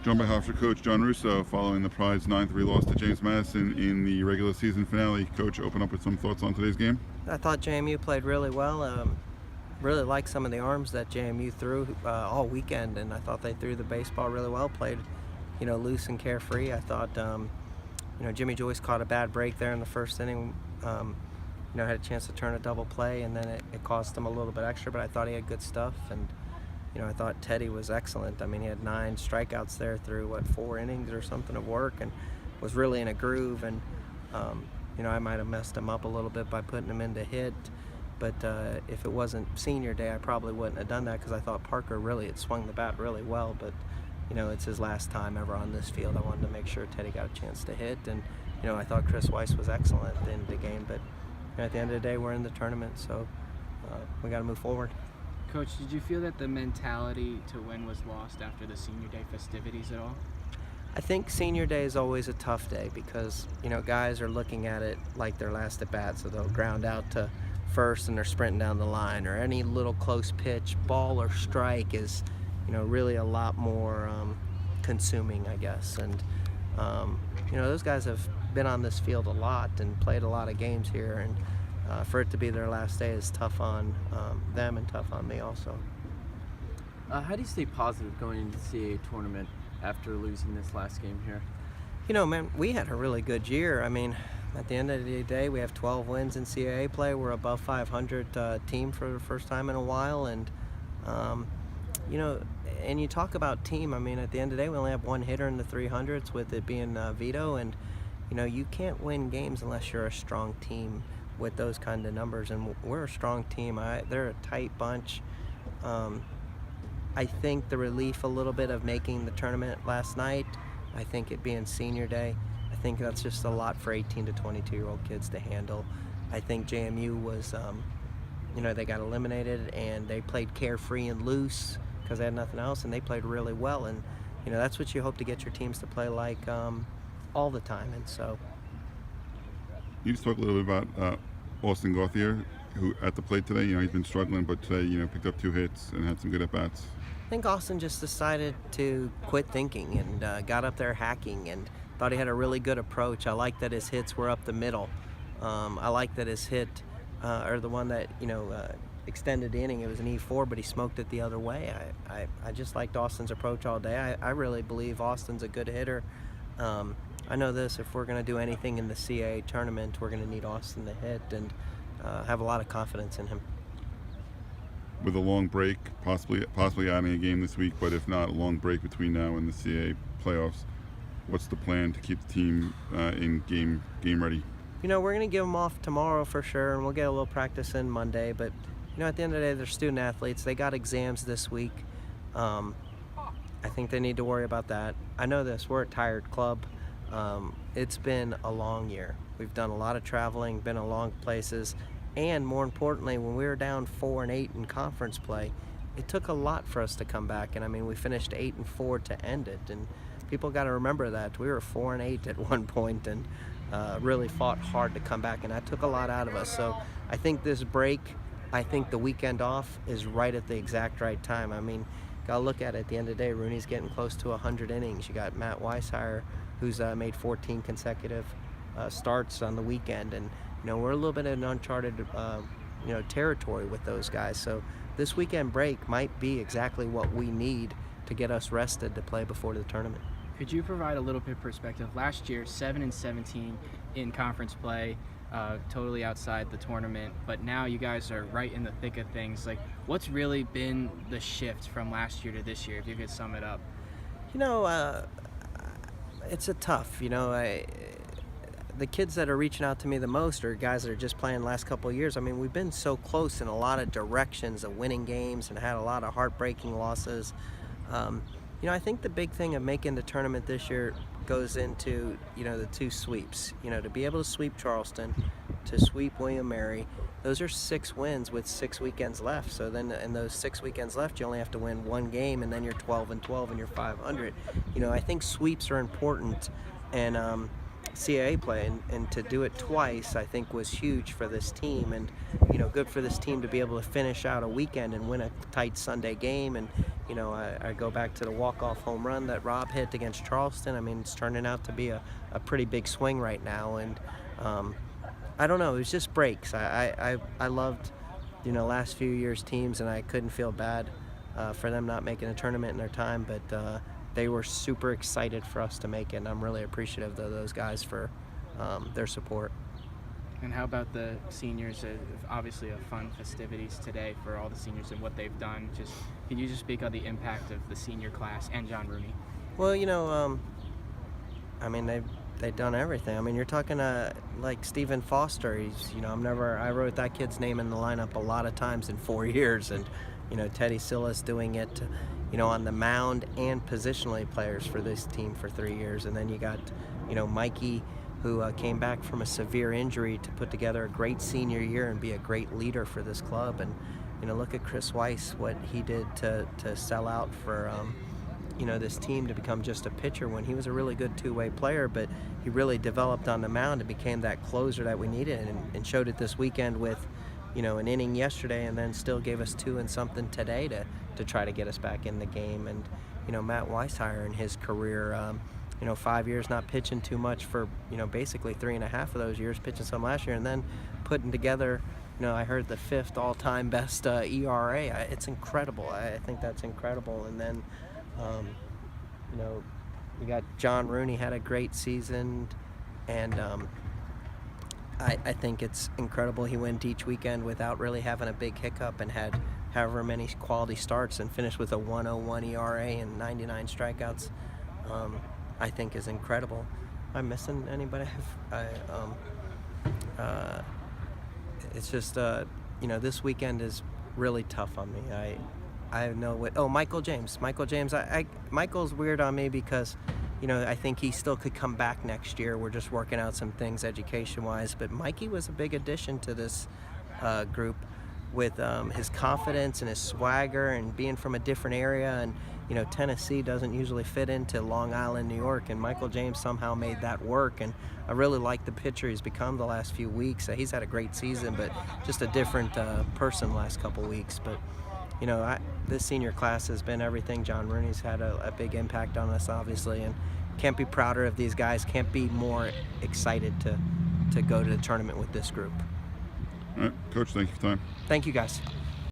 Joined by Hofstra coach John Russo following the Pride's 9-3 loss to James Madison in the regular season finale. Coach, open up with some thoughts on today's game. I thought JMU played really well. Really liked some of the arms that JMU threw all weekend, and I thought they threw the baseball really well. Played, loose and carefree. I thought, Jimmy Joyce caught a bad break there in the first inning. Had a chance to turn a double play, and then it cost him a little bit extra. But I thought he had good stuff, and I thought Teddy was excellent. I mean, he had 9 strikeouts there through 4 innings or something of work, and was really in a groove. And I might have messed him up a little bit by putting him into hit, but if it wasn't senior day, I probably wouldn't have done that, because I thought Parker really had swung the bat really well. But it's his last time ever on this field. I wanted to make sure Teddy got a chance to hit, and I thought Chris Weiss was excellent at the end of the game. But at the end of the day, we're in the tournament, so we got to move forward. Coach, did you feel that the mentality to win was lost after the senior day festivities at all? I think senior day is always a tough day because, guys are looking at it like their last at bat, so they'll ground out to first and they're sprinting down the line, or any little close pitch, ball or strike is, really a lot more consuming, I guess. And, those guys have been on this field a lot and played a lot of games here, and for it to be their last day is tough on them and tough on me also. How do you stay positive going into the CAA tournament after losing this last game here? Man, we had a really good year. I mean, at the end of the day, we have 12 wins in CAA play. We're above 500 team for the first time in a while, and and you talk about team. I mean, at the end of the day, we only have 1 hitter in the 300s, with it being Vito, and you can't win games unless you're a strong team with those kind of numbers, and we're a strong team. They're a tight bunch. I think the relief a little bit of making the tournament last night, I think it being senior day, I think that's just a lot for 18 to 22-year-old kids to handle. I think JMU was, they got eliminated, and they played carefree and loose because they had nothing else, and they played really well. And that's what you hope to get your teams to play like all the time. And so, You just talk a little bit about Austin Gauthier, who at the plate today, he's been struggling, but today, picked up 2 hits and had some good at-bats. I think Austin just decided to quit thinking and got up there hacking, and thought he had a really good approach. I like that his hits were up the middle. I like that his hit, or the one that, extended the inning, it was an E4, but he smoked it the other way. I just liked Austin's approach all day. I really believe Austin's a good hitter. I know this, if we're going to do anything in the CAA tournament, we're going to need Austin to hit, and have a lot of confidence in him. With a long break, possibly adding a game this week, but if not, a long break between now and the CAA playoffs, what's the plan to keep the team in game ready? We're going to give them off tomorrow for sure, and we'll get a little practice in Monday. But at the end of the day, they're student athletes. They got exams this week. I think they need to worry about that. I know this. We're a tired club. It's been a long year. We've done a lot of traveling, been in long places, and more importantly, when we were down 4-8 in conference play, it took a lot for us to come back. And I mean, we finished 8-4 to end it, and people got to remember that we were 4-8 at one point, and really fought hard to come back, and that took a lot out of us. So I think this break, I think the weekend off is right at the exact right time. I mean, got to look at it. At the end of the day, Rooney's getting close to 100 innings. You got Matt Weishire, who's made 14 consecutive starts on the weekend, and we're a little bit in uncharted territory with those guys. So this weekend break might be exactly what we need to get us rested to play before the tournament. Could you provide a little bit of perspective? Last year, 7-17 in conference play, totally outside the tournament, but now you guys are right in the thick of things. Like, what's really been the shift from last year to this year, if you could sum it up? It's a tough, the kids that are reaching out to me the most are guys that are just playing the last couple of years. I mean, we've been so close in a lot of directions of winning games and had a lot of heartbreaking losses. I think the big thing of making the tournament this year goes into, the 2 sweeps. To be able to sweep Charleston, to sweep William Mary, those are 6 wins with 6 weekends left. So then in those 6 weekends left, you only have to win 1 game, and then you're 12-12 and you're 500. I think sweeps are important, and CAA play, and to do it twice, I think, was huge for this team, and good for this team to be able to finish out a weekend and win a tight Sunday game, and I go back to the walk-off home run that Rob hit against Charleston. I mean, it's turning out to be a pretty big swing right now. And I don't know, it was just breaks. I loved, last few years' teams, and I couldn't feel bad for them not making a tournament in their time. But they were super excited for us to make it, and I'm really appreciative of those guys for their support. And how about the seniors? Obviously, a fun festivities today for all the seniors and what they've done. Can you just speak on the impact of the senior class and John Rooney? Well, I mean, they've done everything. I mean, you're talking like Stephen Foster. He's, I wrote that kid's name in the lineup a lot of times in 4 years, and Teddy Silas doing it, on the mound and positionally players for this team for 3 years, and then you got, Mikey, who came back from a severe injury to put together a great senior year and be a great leader for this club. And look at Chris Weiss, what he did to sell out for this team to become just a pitcher when he was a really good two-way player, but he really developed on the mound and became that closer that we needed, and showed it this weekend with an inning yesterday, and then still gave us 2 and something today to try to get us back in the game. And Matt Weishire in his career, 5 years not pitching too much for basically 3.5 of those years, pitching some last year, and then putting together I heard the 5th all-time best ERA. It's incredible. I think that's incredible. And then you got John Rooney had a great season, and I think it's incredible he went each weekend without really having a big hiccup, and had however many quality starts and finished with a 1.01 ERA and 99 strikeouts. I think is incredible. Am I missing anybody? It's just this weekend is really tough on me. I know what. Oh, Michael James. Michael's weird on me because I think he still could come back next year. We're just working out some things education-wise. But Mikey was a big addition to this group with his confidence and his swagger and being from a different area. And Tennessee doesn't usually fit into Long Island, New York, and Michael James somehow made that work. And I really like the pitcher he's become the last few weeks. He's had a great season, but just a different person the last couple weeks. But this senior class has been everything. John Rooney's had a big impact on us, obviously, and can't be prouder of these guys. Can't be more excited to go to the tournament with this group. All right, Coach, thank you for your time. Thank you, guys.